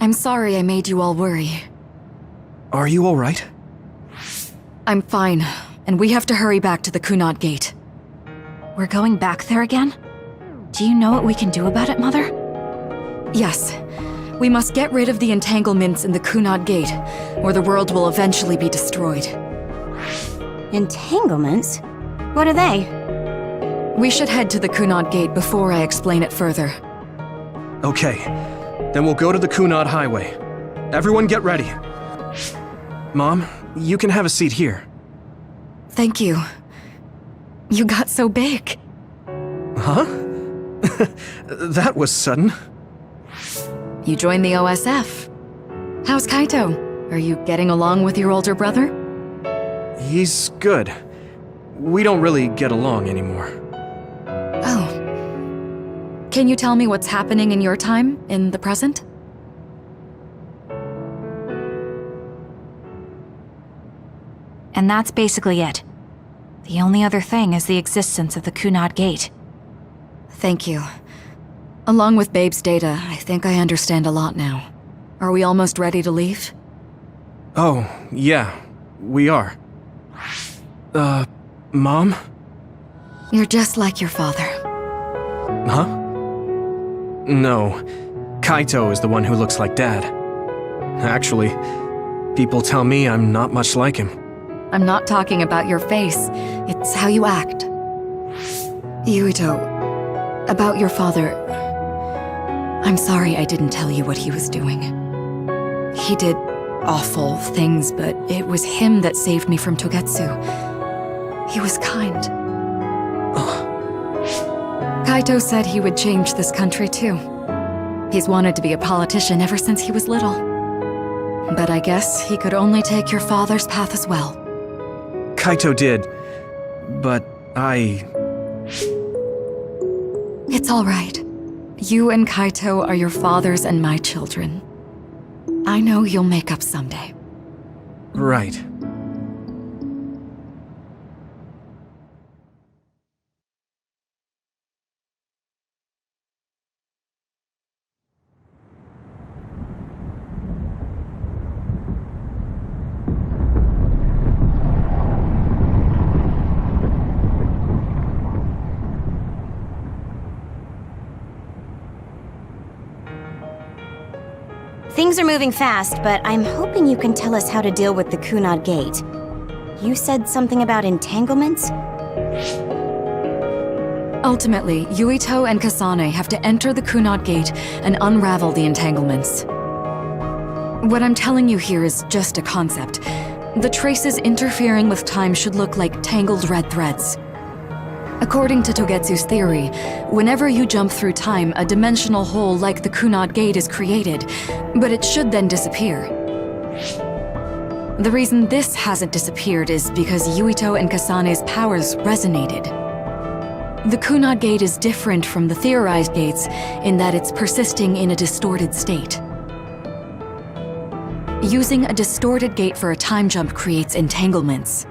I'm sorry I made you all worry. Are you alright? I'm fine, and we have to hurry back to the Kunad Gate. We're going back there again? Do you know what we can do about it, Mother? Yes. We must get rid of the entanglements in the Kunad Gate, or the world will eventually be destroyed. Entanglements? What are they? We should head to the Kunad Gate before I explain it further. Okay, then we'll go to the Kunad Highway. Everyone get ready. Mom, you can have a seat here. Thank you. You got so big. Huh? That was sudden. You joined the OSF. How's Kaito? Are you getting along with your older brother? He's good. We don't really get along anymore. Oh. Can you tell me what's happening in your time, in the present? And that's basically it. The only other thing is the existence of the Kunad Gate. Thank you. Along with Babe's data, I think I understand a lot now. Are we almost ready to leave? Oh, yeah, we are. Mom? You're just like your father. Huh? No, Kaito is the one who looks like Dad. Actually, people tell me I'm not much like him. I'm not talking about your face. It's how you act. Yuito, about your father... I'm sorry I didn't tell you what he was doing. He did awful things, but it was him that saved me from Togetsu. He was kind. Kaito said he would change this country too. He's wanted to be a politician ever since he was little. But I guess he could only take your father's path as well. Kaito did, but It's all right. You and Kaito are your father's and my children. I know you'll make up someday. Right. Things are moving fast, but I'm hoping you can tell us how to deal with the Kunad Gate. You said something about entanglements? Ultimately, Yuito and Kasane have to enter the Kunad Gate and unravel the entanglements. What I'm telling you here is just a concept. The traces interfering with time should look like tangled red threads. According to Togetsu's theory, whenever you jump through time, a dimensional hole like the Kunad Gate is created, but it should then disappear. The reason this hasn't disappeared is because Yuito and Kasane's powers resonated. The Kunad Gate is different from the theorized gates in that it's persisting in a distorted state. Using a distorted gate for a time jump creates entanglements.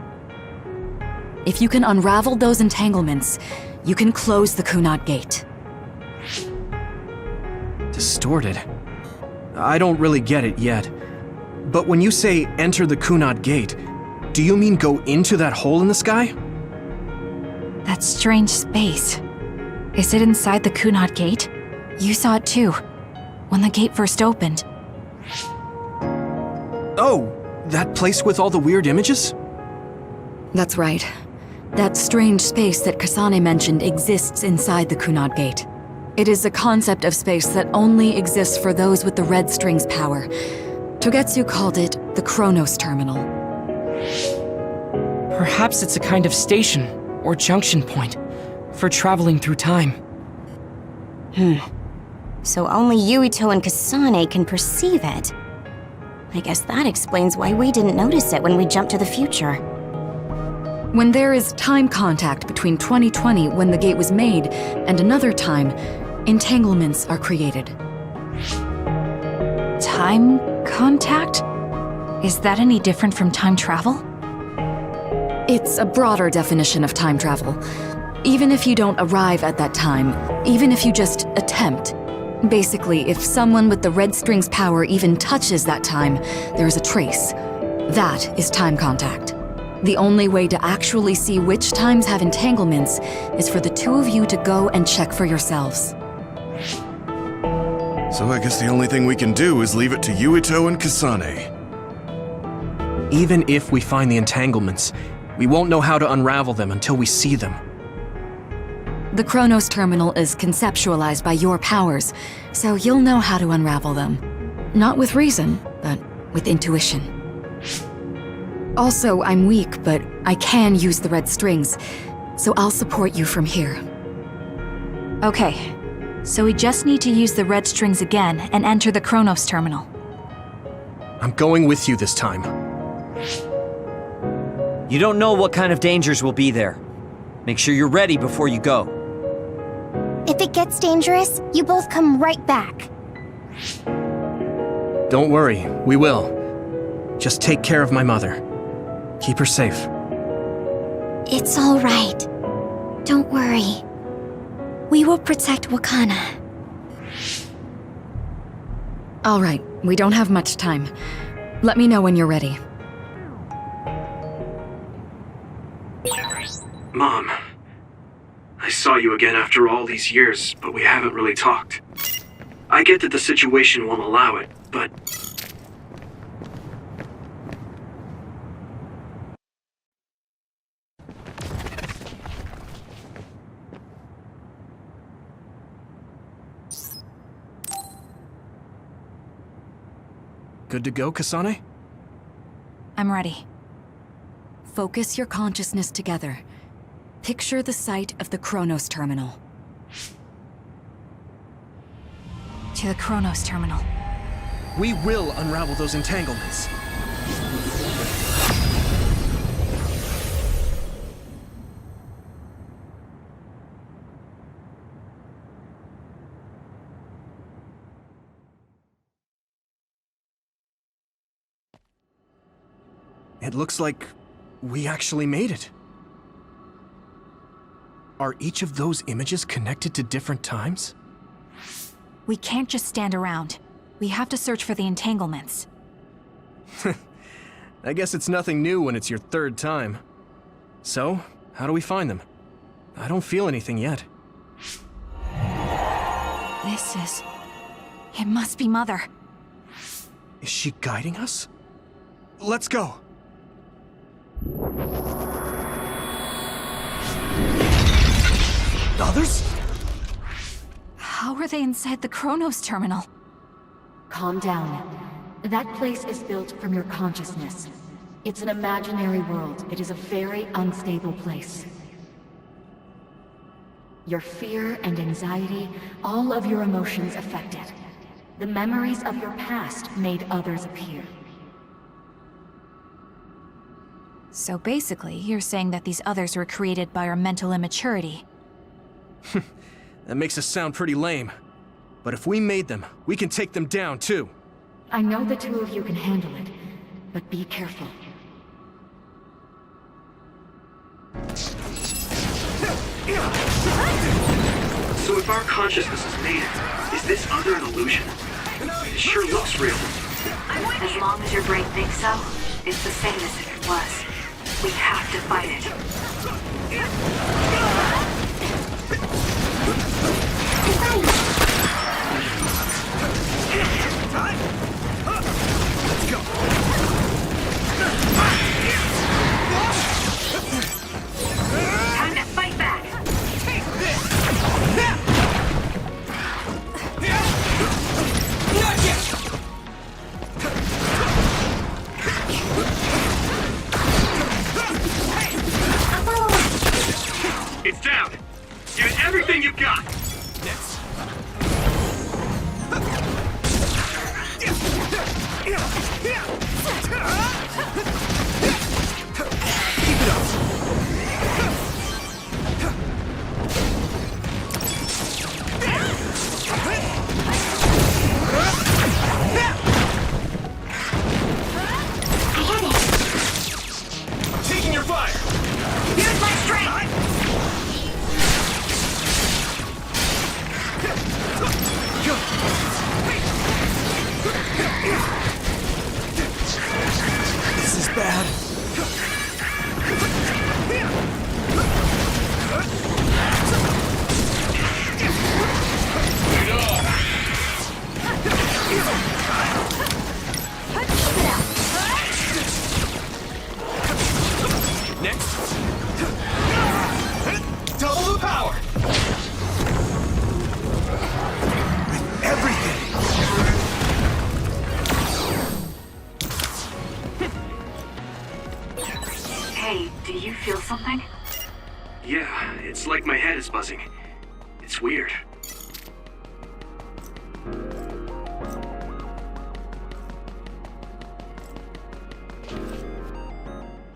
If you can unravel those entanglements, you can close the Kunad Gate. Distorted? I don't really get it yet. But when you say enter the Kunad Gate, do you mean go into that hole in the sky? That strange space. Is it inside the Kunad Gate? You saw it too, when the gate first opened. Oh, that place with all the weird images? That's right. That strange space that Kasane mentioned exists inside the Kunad Gate. It is a concept of space that only exists for those with the red string's power. Togetsu called it the Chronos Terminal. Perhaps it's a kind of station, or junction point, for traveling through time. So only Yuito and Kasane can perceive it. I guess that explains why we didn't notice it when we jumped to the future. When there is time contact between 2020, when the gate was made, and another time, entanglements are created. Time contact? Is that any different from time travel? It's a broader definition of time travel. Even if you don't arrive at that time, even if you just attempt, Basically, if someone with the red string's power even touches that time, there's a trace. That is time contact. The only way to actually see which times have entanglements is for the two of you to go and check for yourselves. So I guess the only thing we can do is leave it to Yuito and Kasane. Even if we find the entanglements, we won't know how to unravel them until we see them. The Chronos terminal is conceptualized by your powers, so you'll know how to unravel them. Not with reason, but with intuition. Also, I'm weak, but I can use the red strings, so I'll support you from here. Okay, so we just need to use the red strings again and enter the Chronos terminal. I'm going with you this time. You don't know what kind of dangers will be there. Make sure you're ready before you go. If it gets dangerous, you both come right back. Don't worry, we will. Just take care of my mother. Keep her safe. It's all right. Don't worry. We will protect Wakana. All right, we don't have much time. Let me know when you're ready. Mom, I saw you again after all these years, but we haven't really talked. I get that the situation won't allow it, but... Good to go, Kasane? I'm ready. Focus your consciousness together. Picture the site of the Chronos terminal. To the Chronos terminal. We will unravel those entanglements. It looks like we actually made it. Are each of those images connected to different times? We can't just stand around. We have to search for the entanglements. I guess it's nothing new when it's your third time. So, how do we find them? I don't feel anything yet. It must be Mother. Is she guiding us? Let's go! Others? How are they inside the Chronos terminal? Calm down. That place is built from your consciousness. It's an imaginary world. It is a very unstable place. Your fear and anxiety, all of your emotions affected. The memories of your past made others appear. So basically, you're saying that these others were created by our mental immaturity. That makes us sound pretty lame. But if we made them, we can take them down, too. I know the two of you can handle it, but be careful. So if our consciousness is made, is this other an illusion? It sure looks real. As long as your brain thinks so, it's the same as if it was. We have to fight it. Let's go. Time to fight back. Take this. It's down. Give it everything you've got. Next. Keep it up. I'm taking your fire. Use my strength. Go. like my head is buzzing. It's weird.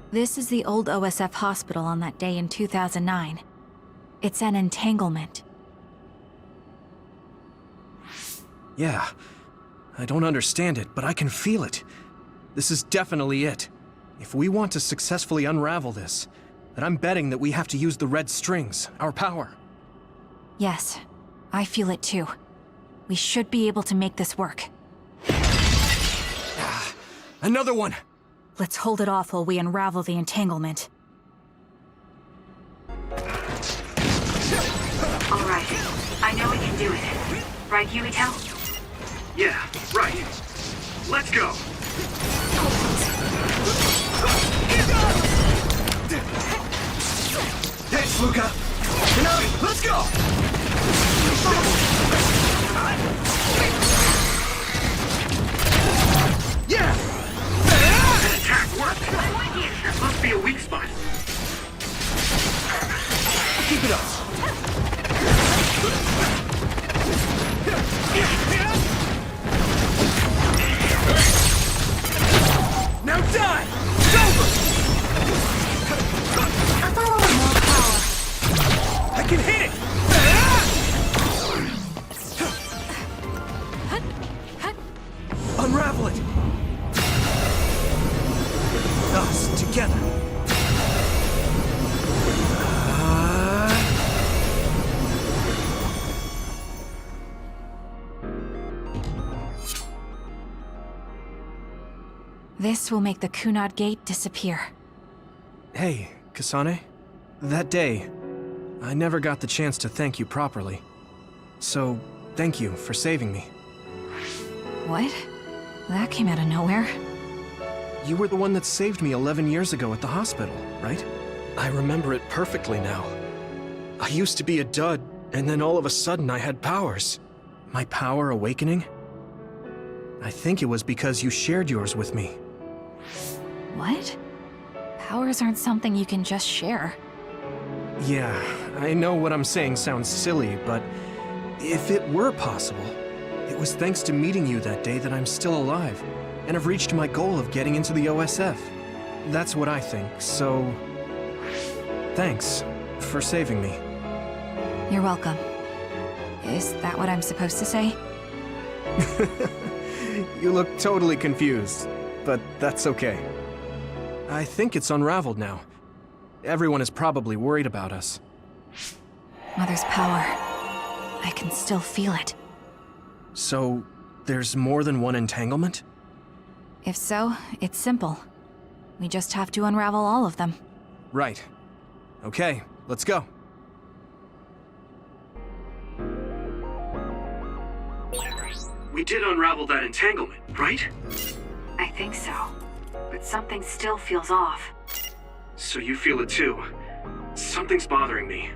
This is the old OSF hospital on that day in 2009. It's an entanglement. Yeah. I don't understand it, but I can feel it. This is definitely it. If we want to successfully unravel this, then I'm betting that we have to use the red strings, our power. Yes, I feel it too. We should be able to make this work. Another one! Let's hold it off while we unravel the entanglement. All right. I know we can do it. Right, Yuito? Yeah, right. Let's go! Thanks, Luca! Konami, let's go! Yeah! That attack worked! That must be a weak spot. Keep it up! Now die! It's over! More power. I can hit it! Unravel it! Us, together. This will make the Kunad Gate disappear. Hey, Kasane. That day, I never got the chance to thank you properly. So, thank you for saving me. What? That came out of nowhere. You were the one that saved me 11 years ago at the hospital, right? I remember it perfectly now. I used to be a dud, and then all of a sudden I had powers. My power awakening? I think it was because you shared yours with me. What? Powers aren't something you can just share. Yeah, I know what I'm saying sounds silly, but if it were possible, it was thanks to meeting you that day that I'm still alive, and have reached my goal of getting into the OSF. That's what I think, so... thanks for saving me. You're welcome. Is that what I'm supposed to say? You look totally confused, but that's okay. I think it's unraveled now. Everyone is probably worried about us. Mother's power. I can still feel it. So, there's more than one entanglement? If so, it's simple. We just have to unravel all of them. Right. Okay, let's go. We did unravel that entanglement, right? I think so. But something still feels off. So you feel it too. Something's bothering me.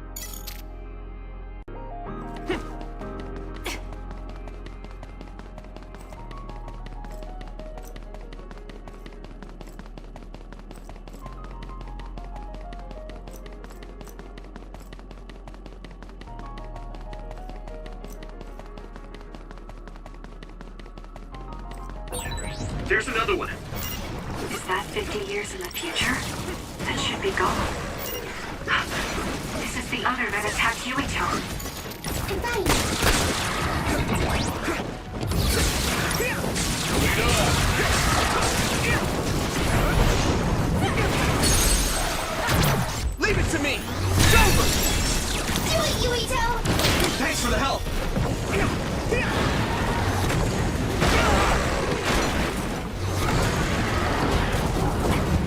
There's another one. Is that 50 years in the future? That should be gone. This is the other that attacked Yuito. Leave it to me! It's over! Do it, Yuito! Thanks for the help!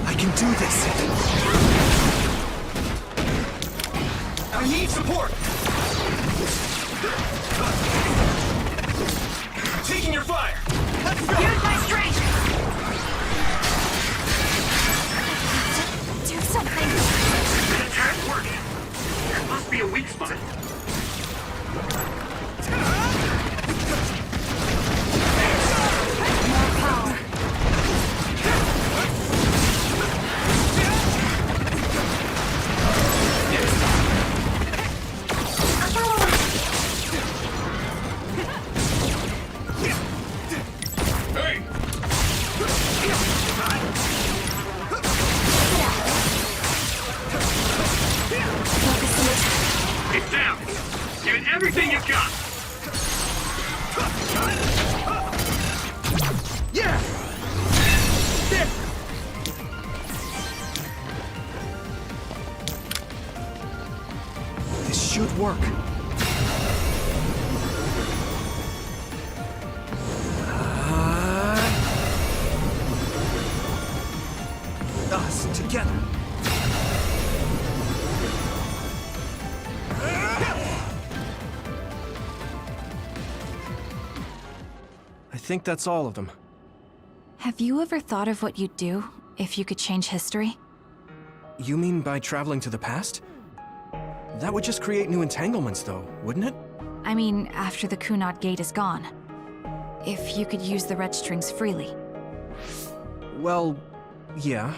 I can do this! I need support! I'm taking your fire! Let's go! Use my strength! Do something! The attack worked! There must be a weak spot. More power. Give it everything you've got! Yeah! There! This should work. Us together. I think that's all of them. Have you ever thought of what you'd do if you could change history? You mean by traveling to the past? That would just create new entanglements, though, wouldn't it? I mean, after the Kunad Gate is gone. If you could use the red strings freely. Well, yeah.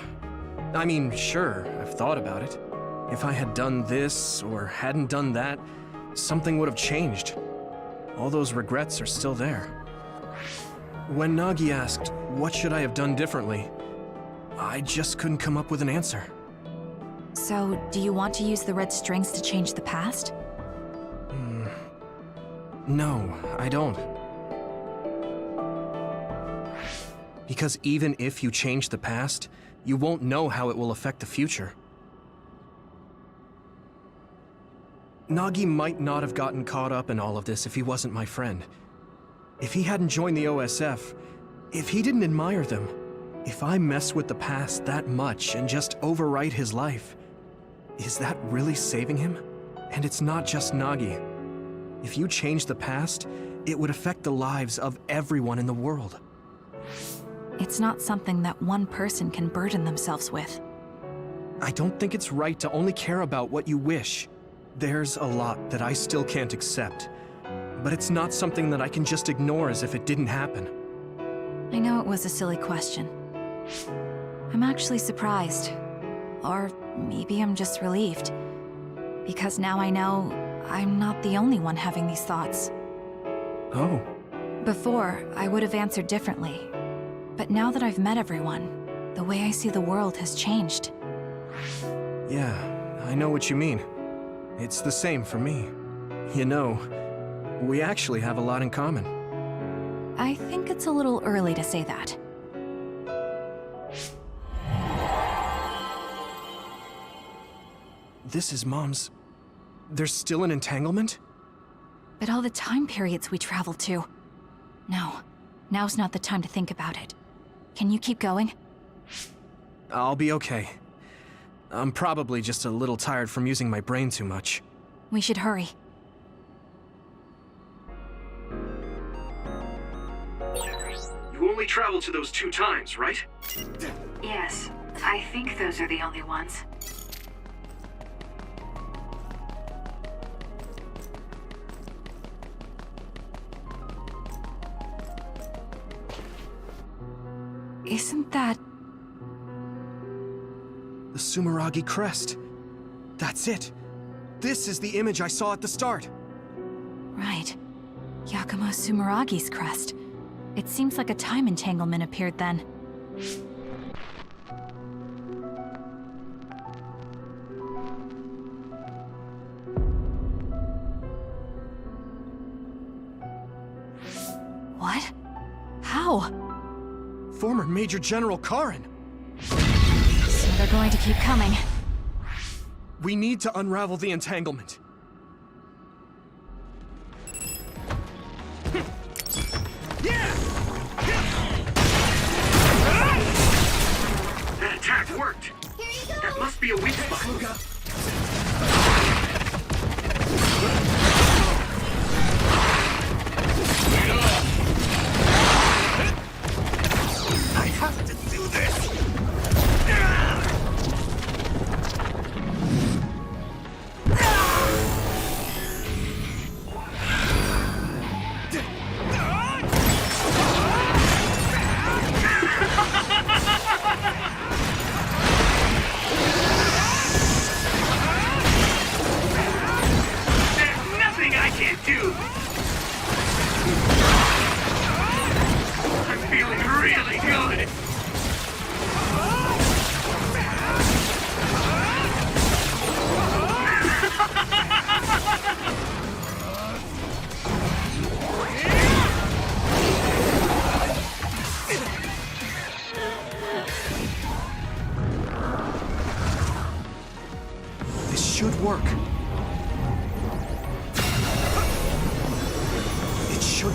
I mean, sure, I've thought about it. If I had done this, or hadn't done that, something would have changed. All those regrets are still there. When Nagi asked, what should I have done differently, I just couldn't come up with an answer. So, do you want to use the red strings to change the past? No, I don't. Because even if you change the past, you won't know how it will affect the future. Nagi might not have gotten caught up in all of this if he wasn't my friend. If he hadn't joined the OSF, if he didn't admire them, if I mess with the past that much and just overwrite his life, is that really saving him? And it's not just Nagi. If you change the past, it would affect the lives of everyone in the world. It's not something that one person can burden themselves with. I don't think it's right to only care about what you wish. There's a lot that I still can't accept. But it's not something that I can just ignore as if it didn't happen. I know it was a silly question. I'm actually surprised. Or maybe I'm just relieved. Because now I know I'm not the only one having these thoughts. Oh. Before, I would have answered differently. But now that I've met everyone, the way I see the world has changed. Yeah, I know what you mean. It's the same for me. You know, we actually have a lot in common. I think it's a little early to say that. This is Mom's... There's still an entanglement? But all the time periods we traveled to. No, now's not the time to think about it. Can you keep going? I'll be okay. I'm probably just a little tired from using my brain too much. We should hurry. You only traveled to those 2 times, right? Yes, I think those are the only ones. Isn't that... The Sumeragi crest. That's it. This is the image I saw at the start. Right. Yakumo Sumeragi's crest. It seems like a time entanglement appeared then. What? How? Former Major General Karin. So they're going to keep coming. We need to unravel the entanglement. That attack worked! That must be a weak spot. I have to do this! There's nothing I can't do! I'm feeling really good!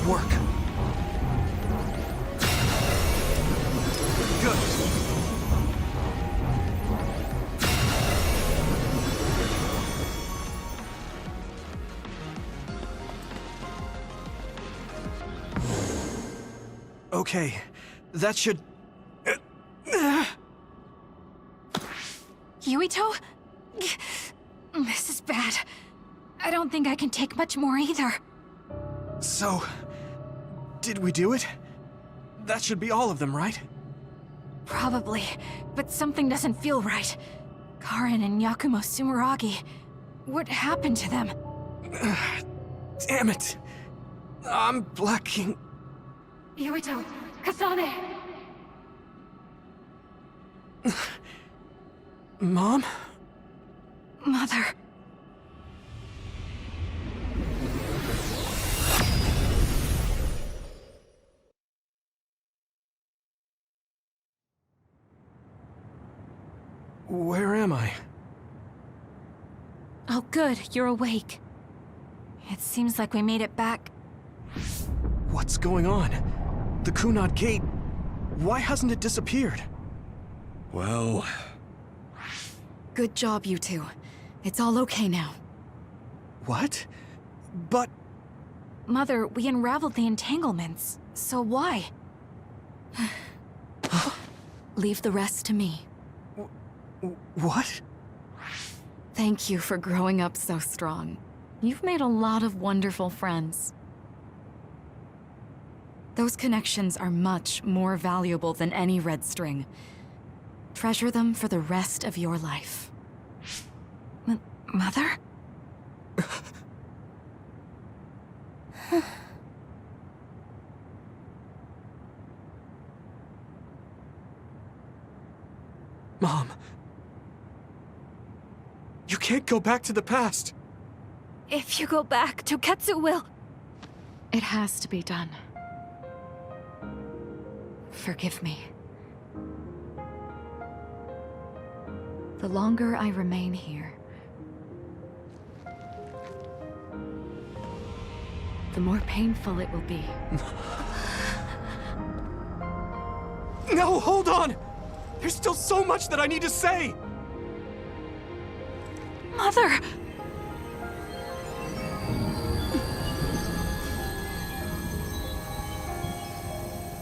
work. Good. Okay, that should... Yuito? This is bad. I don't think I can take much more either. So... did we do it? That should be all of them, right? Probably, but something doesn't feel right. Karen and Yakumo Sumeragi. What happened to them? Damn it! I'm blacking... Yuito, Kasane! Mom? Mother. Where am I? Oh good, you're awake. It seems like we made it back. What's going on? The Kunad Gate... why hasn't it disappeared? Well... Good job, you two. It's all okay now. What? But... Mother, we unraveled the entanglements. So why? Leave the rest to me. What? Thank you for growing up so strong. You've made a lot of wonderful friends. Those connections are much more valuable than any red string. Treasure them for the rest of your life. Mother? Mom. You can't go back to the past. If you go back, Toketsu will... It has to be done. Forgive me. The longer I remain here, the more painful it will be. No, hold on! There's still so much that I need to say! Mother!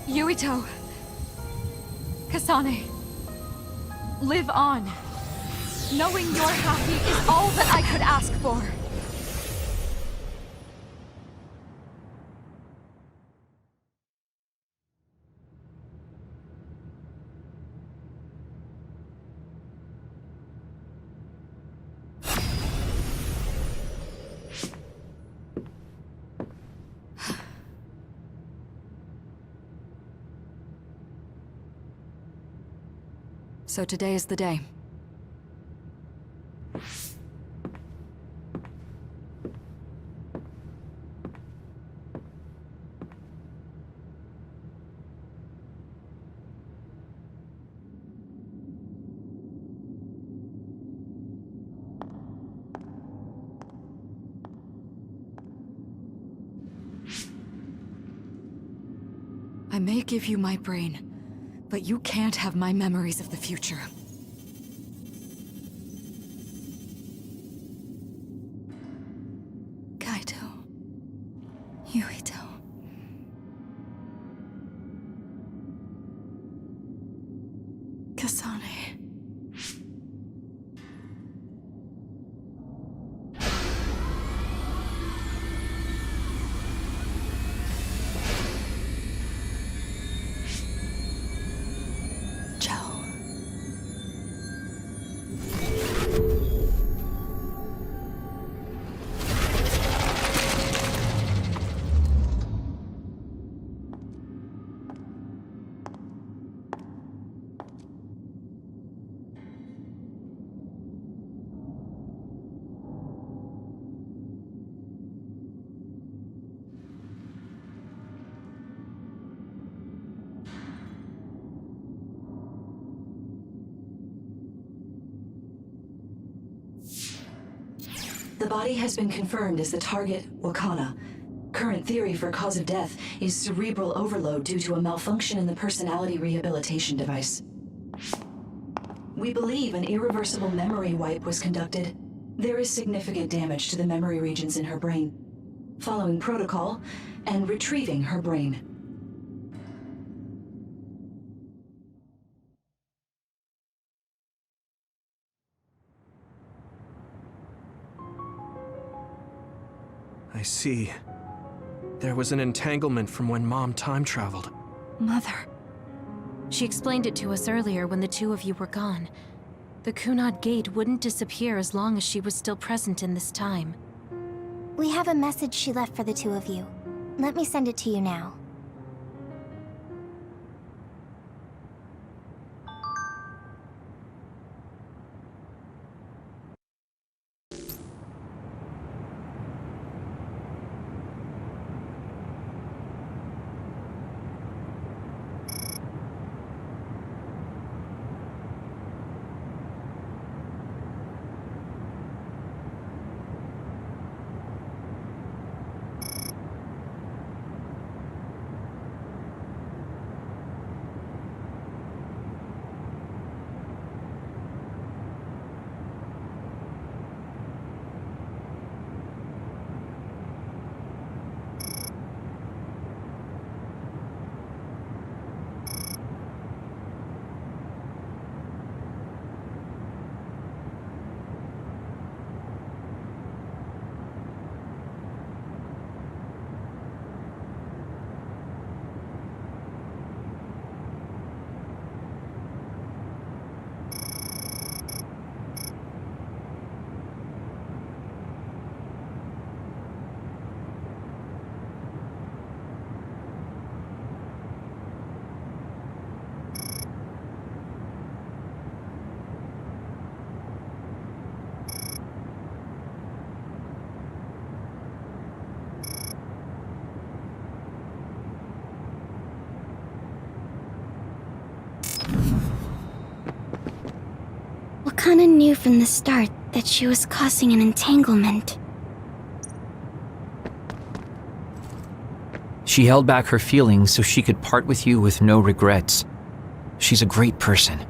Yuito! Kasane! Live on! Knowing you're happy is all that I could ask for! So today is the day. I may give you my brain, but you can't have my memories of the future. Kaito. Yuito. Kasane. The body has been confirmed as the target, Wakana. Current theory for cause of death is cerebral overload due to a malfunction in the personality rehabilitation device. We believe an irreversible memory wipe was conducted. There is significant damage to the memory regions in her brain. Following protocol and retrieving her brain. I see. There was an entanglement from when Mom time traveled. Mother. She explained it to us earlier when the two of you were gone. The Kunad Gate wouldn't disappear as long as she was still present in this time. We have a message she left for the two of you. Let me send it to you now. Wakana knew from the start that she was causing an entanglement. She held back her feelings so she could part with you with no regrets. She's a great person.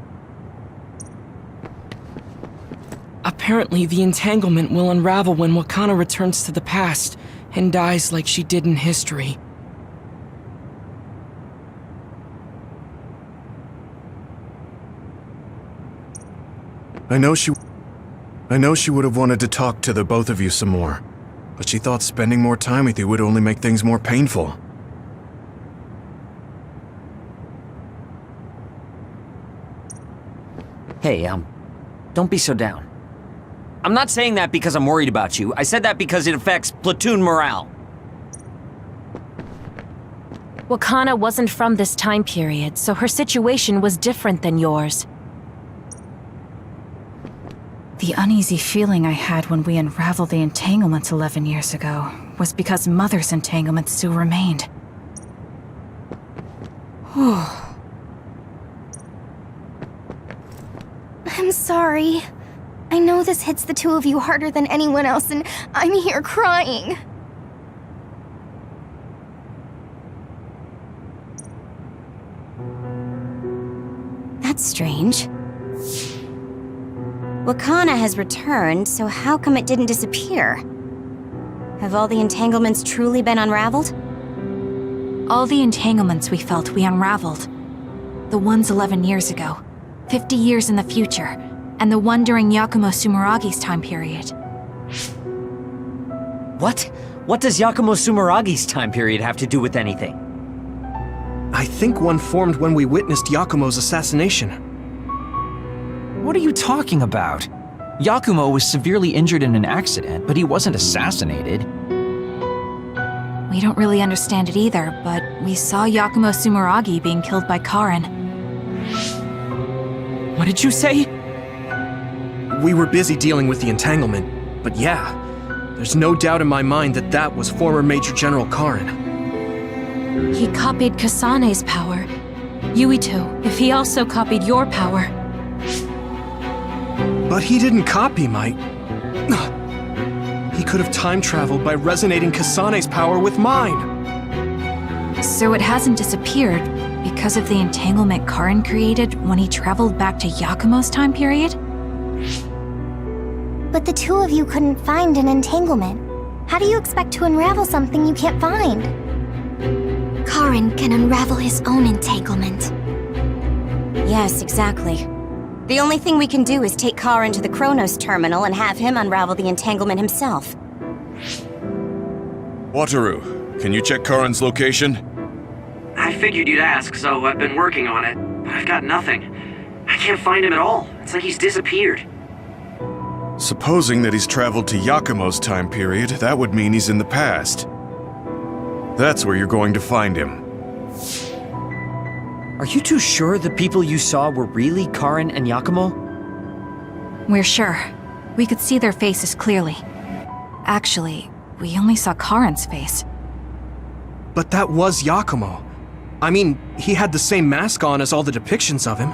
Apparently, the entanglement will unravel when Wakana returns to the past and dies like she did in history. I know she would have wanted to talk to the both of you some more, but she thought spending more time with you would only make things more painful. Hey, don't be so down. I'm not saying that because I'm worried about you. I said that because it affects platoon morale. Wakana wasn't from this time period, so her situation was different than yours. The uneasy feeling I had when we unraveled the entanglements 11 years ago was because Mother's entanglement still remained. I'm sorry. I know this hits the two of you harder than anyone else, and I'm here crying. That's strange. Wakana has returned, so how come it didn't disappear? Have all the entanglements truly been unraveled? All the entanglements we felt we unraveled. The ones 11 years ago, 50 years in the future, and the one during Yakumo Sumeragi's time period. What? What does Yakumo Sumeragi's time period have to do with anything? I think one formed when we witnessed Yakumo's assassination. What are you talking about? Yakumo was severely injured in an accident, but he wasn't assassinated. We don't really understand it either, but we saw Yakumo Sumeragi being killed by Karin. What did you say? We were busy dealing with the entanglement, but yeah, there's no doubt in my mind that that was former Major General Karin. He copied Kasane's power. Yuito, if he also copied your power. But he didn't copy my... He could could have time traveled by resonating Kasane's power with mine. So it hasn't disappeared because of the entanglement Karin created when he traveled back to Yakumo's time period? But the two of you couldn't find an entanglement. How do you expect to unravel something you can't find? Karin can unravel his own entanglement. Yes, exactly. The only thing we can do is take Karin to the Chronos terminal and have him unravel the entanglement himself. Wataru, can you check Karin's location? I figured you'd ask, so I've been working on it, but I've got nothing. I can't find him at all. It's like he's disappeared. Supposing that he's traveled to Yakumo's time period, that would mean he's in the past. That's where you're going to find him. Are you two sure the people you saw were really Karin and Yakumo? We're sure. We could see their faces clearly. Actually, we only saw Karin's face. But that was Yakumo. I mean, he had the same mask on as all the depictions of him.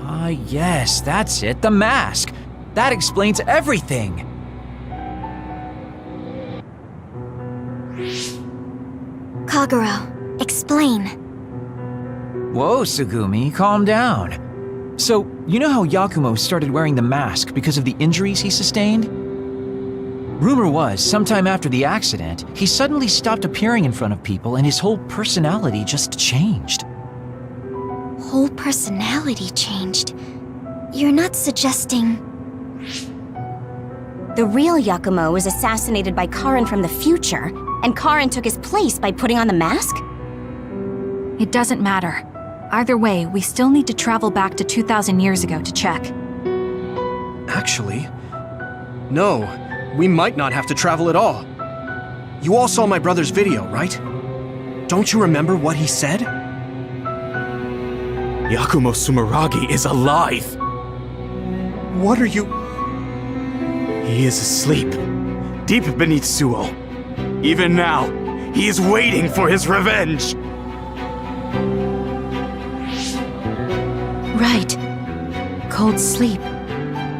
Ah, yes, that's it, the mask. That explains everything. Kagero, explain. Whoa, Sugumi, calm down. So, you know how Yakumo started wearing the mask because of the injuries he sustained? Rumor was, sometime after the accident, he suddenly stopped appearing in front of people and his whole personality just changed. Whole personality changed? You're not suggesting... The real Yakumo was assassinated by Karin from the future, and Karin took his place by putting on the mask? It doesn't matter. Either way, we still need to travel back to 2,000 years ago to check. Actually, no. We might not have to travel at all. You all saw my brother's video, right? Don't you remember what he said? Yakumo Sumeragi is alive! What are you... He is asleep, deep beneath Suo. Even now, he is waiting for his revenge! Right. Cold sleep.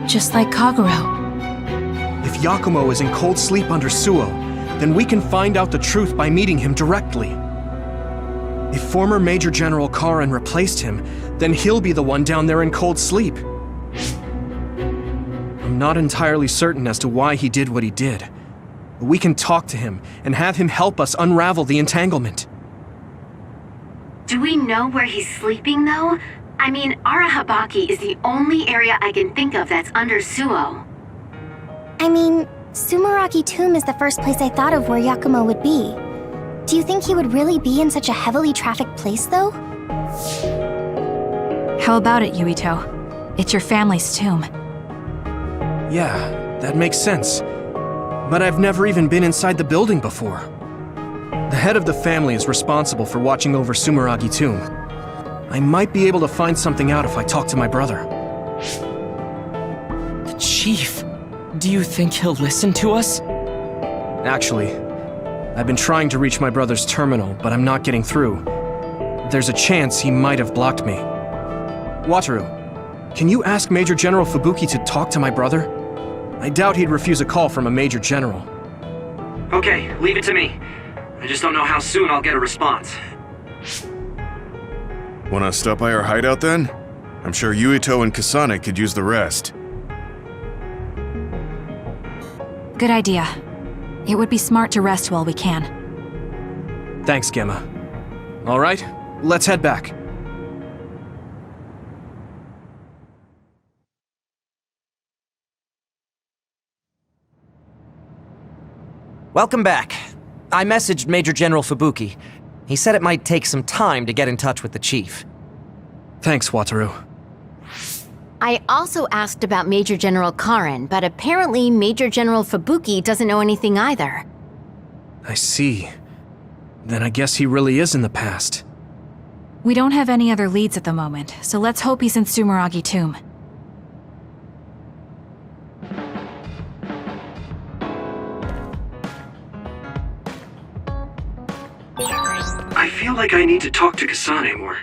Just like Kagero. If Yakumo is in cold sleep under Suo, then we can find out the truth by meeting him directly. If former Major General Karin replaced him, then he'll be the one down there in cold sleep. I'm not entirely certain as to why he did what he did. But we can talk to him and have him help us unravel the entanglement. Do we know where he's sleeping, though? I mean, Arahabaki is the only area I can think of that's under Suo. I mean, Sumeragi Tomb is the first place I thought of where Yakumo would be. Do you think he would really be in such a heavily trafficked place, though? How about it, Yuito? It's your family's tomb. Yeah, that makes sense. But I've never even been inside the building before. The head of the family is responsible for watching over Sumeragi Tomb. I might be able to find something out if I talk to my brother. The chief. Do you think he'll listen to us? Actually, I've been trying to reach my brother's terminal, but I'm not getting through. There's a chance he might have blocked me. Wataru, can you ask Major General Fubuki to talk to my brother? I doubt he'd refuse a call from a Major General. Okay, leave it to me. I just don't know how soon I'll get a response. Wanna stop by our hideout then? I'm sure Yuito and Kasane could use the rest. Good idea. It would be smart to rest while we can. Thanks, Gemma. All right, let's head back. Welcome back. I messaged Major General Fubuki. He said it might take some time to get in touch with the chief. Thanks, Wataru. I also asked about Major General Karin, but apparently Major General Fubuki doesn't know anything either. I see. Then I guess he really is in the past. We don't have any other leads at the moment, so let's hope he's in Sumeragi Tomb. I feel like I need to talk to Kasane more.